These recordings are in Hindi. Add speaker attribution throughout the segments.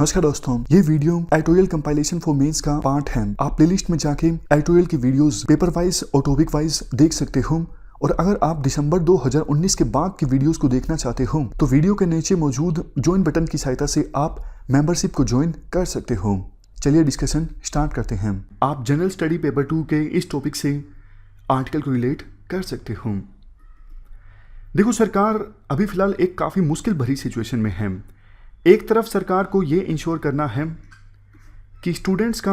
Speaker 1: नमस्कार दोस्तों, ये video editorial compilation for mains का पार्ट है। आप प्लेलिस्ट में जाके एडिटोरियल की वीडियोस पेपर वाइज और टॉपिक वाइज देख सकते हो। और अगर आप दिसंबर 2019 के बाद की वीडियोस को देखना चाहते हो तो वीडियो के नीचे मौजूद ज्वाइन बटन की सहायता से आप मेंबरशिप को ज्वाइन कर सकते हो। चलिए डिस्कशन स्टार्ट करते हैं। आप जनरल स्टडी पेपर 2 के इस टॉपिक से आर्टिकल को रिलेट कर सकते हो। देखो, सरकार अभी फिलहाल एक काफ़ी मुश्किल भरी सिचुएशन में है। एक तरफ सरकार को ये इंश्योर करना है कि स्टूडेंट्स का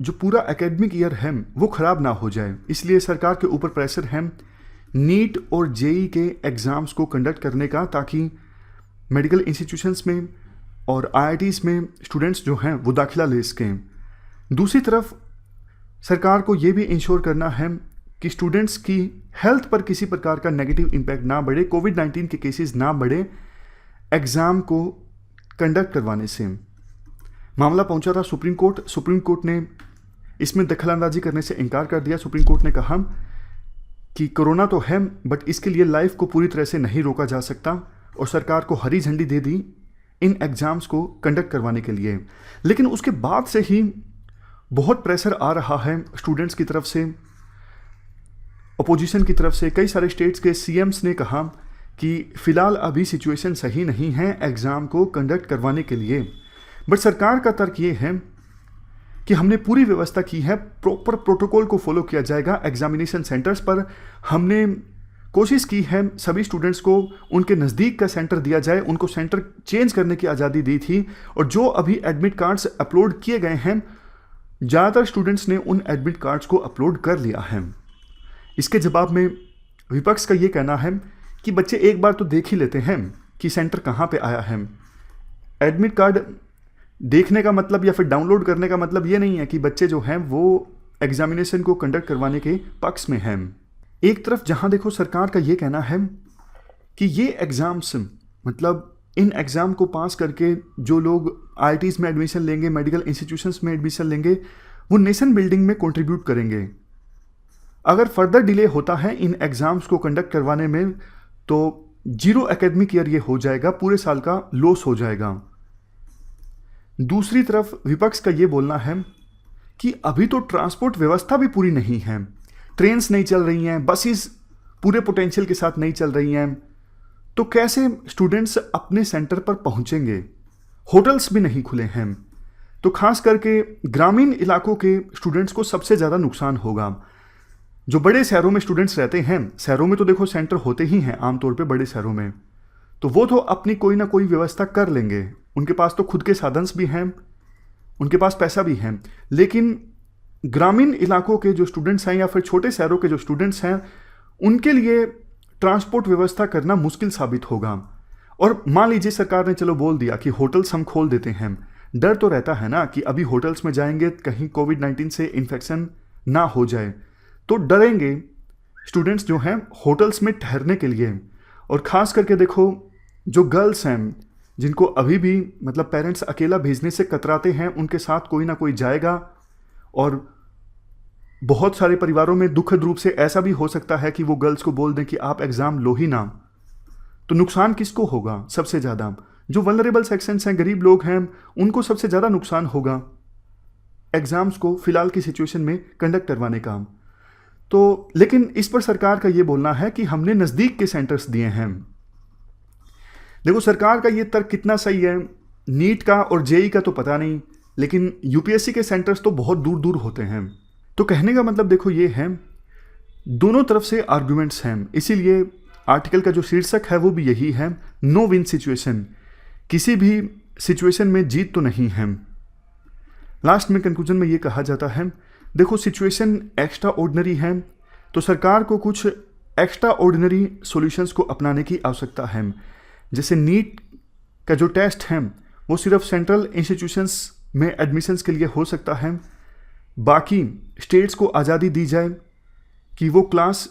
Speaker 1: जो पूरा एकेडमिक ईयर है वो ख़राब ना हो जाए, इसलिए सरकार के ऊपर प्रेशर है नीट और जेई के एग्ज़ाम्स को कंडक्ट करने का, ताकि मेडिकल इंस्टीट्यूशंस में और आईआईटीज़ में स्टूडेंट्स जो हैं वो दाखिला ले सकें। दूसरी तरफ सरकार को ये भी इंश्योर करना है कि स्टूडेंट्स की हेल्थ पर किसी प्रकार का नेगेटिव इम्पैक्ट ना बढ़े, कोविड-19 के केसेस ना बढ़े एग्ज़ाम को कंडक्ट करवाने से। मामला पहुंचा था सुप्रीम कोर्ट ने इसमें दखलंदाजी करने से इनकार कर दिया। सुप्रीम कोर्ट ने कहा कि कोरोना तो है बट इसके लिए लाइफ को पूरी तरह से नहीं रोका जा सकता, और सरकार को हरी झंडी दे दी इन एग्ज़ाम्स को कंडक्ट करवाने के लिए। लेकिन उसके बाद से ही बहुत प्रेशर आ रहा है स्टूडेंट्स की तरफ से, अपोजिशन की तरफ से। कई सारे स्टेट्स के सीएम्स ने कहा कि फ़िलहाल अभी सिचुएशन सही नहीं है एग्ज़ाम को कंडक्ट करवाने के लिए। बट सरकार का तर्क ये है कि हमने पूरी व्यवस्था की है, प्रॉपर प्रोटोकॉल को फॉलो किया जाएगा एग्जामिनेशन सेंटर्स पर। हमने कोशिश की है सभी स्टूडेंट्स को उनके नज़दीक का सेंटर दिया जाए, उनको सेंटर चेंज करने की आज़ादी दी थी। और जो अभी एडमिट कार्ड्स अपलोड किए गए हैं, ज़्यादातर स्टूडेंट्स ने उन एडमिट कार्ड्स को अपलोड कर लिया है। इसके जवाब में विपक्ष का ये कहना है कि बच्चे एक बार तो देख ही लेते हैं कि सेंटर कहाँ पे आया है। एडमिट कार्ड देखने का मतलब या फिर डाउनलोड करने का मतलब ये नहीं है कि बच्चे जो हैं वो एग्जामिनेशन को कंडक्ट करवाने के पक्ष में हैं। एक तरफ जहाँ देखो सरकार का ये कहना है कि ये एग्ज़ाम्स मतलब इन एग्ज़ाम को पास करके जो लोग आईआईटीज़ में एडमिशन लेंगे, मेडिकल इंस्टीट्यूशंस में एडमिशन लेंगे, वो नेशन बिल्डिंग में कंट्रीब्यूट करेंगे। अगर फर्दर डिले होता है इन एग्ज़ाम्स को कंडक्ट करवाने में तो जीरो एकेडमिक ईयर ये हो जाएगा, पूरे साल का लॉस हो जाएगा। दूसरी तरफ विपक्ष का ये बोलना है कि अभी तो ट्रांसपोर्ट व्यवस्था भी पूरी नहीं है, ट्रेन्स नहीं चल रही हैं, बसेस पूरे पोटेंशियल के साथ नहीं चल रही हैं, तो कैसे स्टूडेंट्स अपने सेंटर पर पहुंचेंगे। होटल्स भी नहीं खुले हैं, तो खास करके ग्रामीण इलाकों के स्टूडेंट्स को सबसे ज़्यादा नुकसान होगा। जो बड़े शहरों में स्टूडेंट्स रहते हैं, शहरों में तो देखो सेंटर होते ही हैं आमतौर पे बड़े शहरों में, तो वो तो अपनी कोई ना कोई व्यवस्था कर लेंगे, उनके पास तो खुद के साधन भी हैं, उनके पास पैसा भी है। लेकिन ग्रामीण इलाकों के जो स्टूडेंट्स हैं या फिर छोटे शहरों के जो स्टूडेंट्स हैं, उनके लिए ट्रांसपोर्ट व्यवस्था करना मुश्किल साबित होगा। और मान लीजिए सरकार ने चलो बोल दिया कि होटल्स हम खोल देते हैं, डर तो रहता है ना कि अभी होटल्स में जाएंगे कहीं कोविड-19 से इन्फेक्शन ना हो जाए, तो डरेंगे स्टूडेंट्स जो हैं होटल्स में ठहरने के लिए। और ख़ास करके देखो जो गर्ल्स हैं जिनको अभी भी मतलब पेरेंट्स अकेला भेजने से कतराते हैं, उनके साथ कोई ना कोई जाएगा। और बहुत सारे परिवारों में दुखद रूप से ऐसा भी हो सकता है कि वो गर्ल्स को बोल दें कि आप एग्ज़ाम लो ही ना, तो नुकसान किसको होगा सबसे ज़्यादा? जो वल्नरेबल सेक्शंस हैं, गरीब लोग हैं, उनको सबसे ज़्यादा नुकसान होगा एग्ज़ाम्स को फ़िलहाल की सिचुएशन में कंडक्ट करवाने का। तो लेकिन इस पर सरकार का ये बोलना है कि हमने नज़दीक के सेंटर्स दिए हैं। देखो सरकार का ये तर्क कितना सही है, नीट का और जेई का तो पता नहीं, लेकिन यूपीएससी के सेंटर्स तो बहुत दूर दूर होते हैं। तो कहने का मतलब देखो ये है, दोनों तरफ से आर्गुमेंट्स हैं, इसीलिए आर्टिकल का जो शीर्षक है वो भी यही है, नो विन सिचुएशन। किसी भी सिचुएशन में जीत तो नहीं है। लास्ट में कंक्लूजन में ये कहा जाता है, देखो सिचुएशन एक्स्ट्रा ऑर्डिनरी है, तो सरकार को कुछ एक्स्ट्रा ऑर्डिनरी सॉल्यूशंस को अपनाने की आवश्यकता है। जैसे नीट का जो टेस्ट है वो सिर्फ सेंट्रल इंस्टीट्यूशंस में एडमिशन्स के लिए हो सकता है, बाकी स्टेट्स को आज़ादी दी जाए कि वो क्लास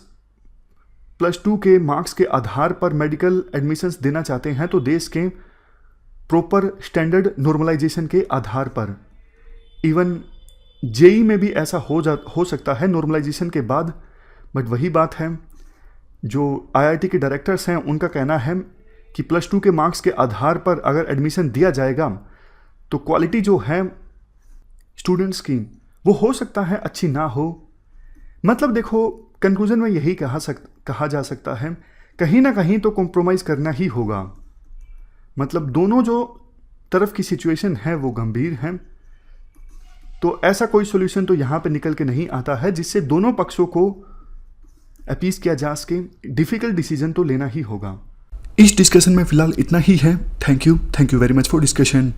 Speaker 1: +2 के मार्क्स के आधार पर मेडिकल एडमिशन्स देना चाहते हैं तो देश के प्रॉपर स्टैंडर्ड नॉर्मलाइजेशन के आधार पर। इवन जेई में भी ऐसा हो सकता है नॉर्मलाइजेशन के बाद। बट वही बात है, जो आईआईटी के डायरेक्टर्स हैं उनका कहना है कि +2 के मार्क्स के आधार पर अगर एडमिशन दिया जाएगा तो क्वालिटी जो है स्टूडेंट्स की वो हो सकता है अच्छी ना हो। मतलब देखो, कंक्लूजन में यही कहा जा सकता है, कहीं ना कहीं तो कॉम्प्रोमाइज़ करना ही होगा। मतलब दोनों जो तरफ की सिचुएशन है वो गंभीर है, तो ऐसा कोई सोल्यूशन तो यहाँ पे निकल के नहीं आता है जिससे दोनों पक्षों को अपीज किया जा सके। डिफ़िकल्ट डिसीजन तो लेना ही होगा। इस डिस्कशन में फ़िलहाल इतना ही है। Thank you very much for discussion.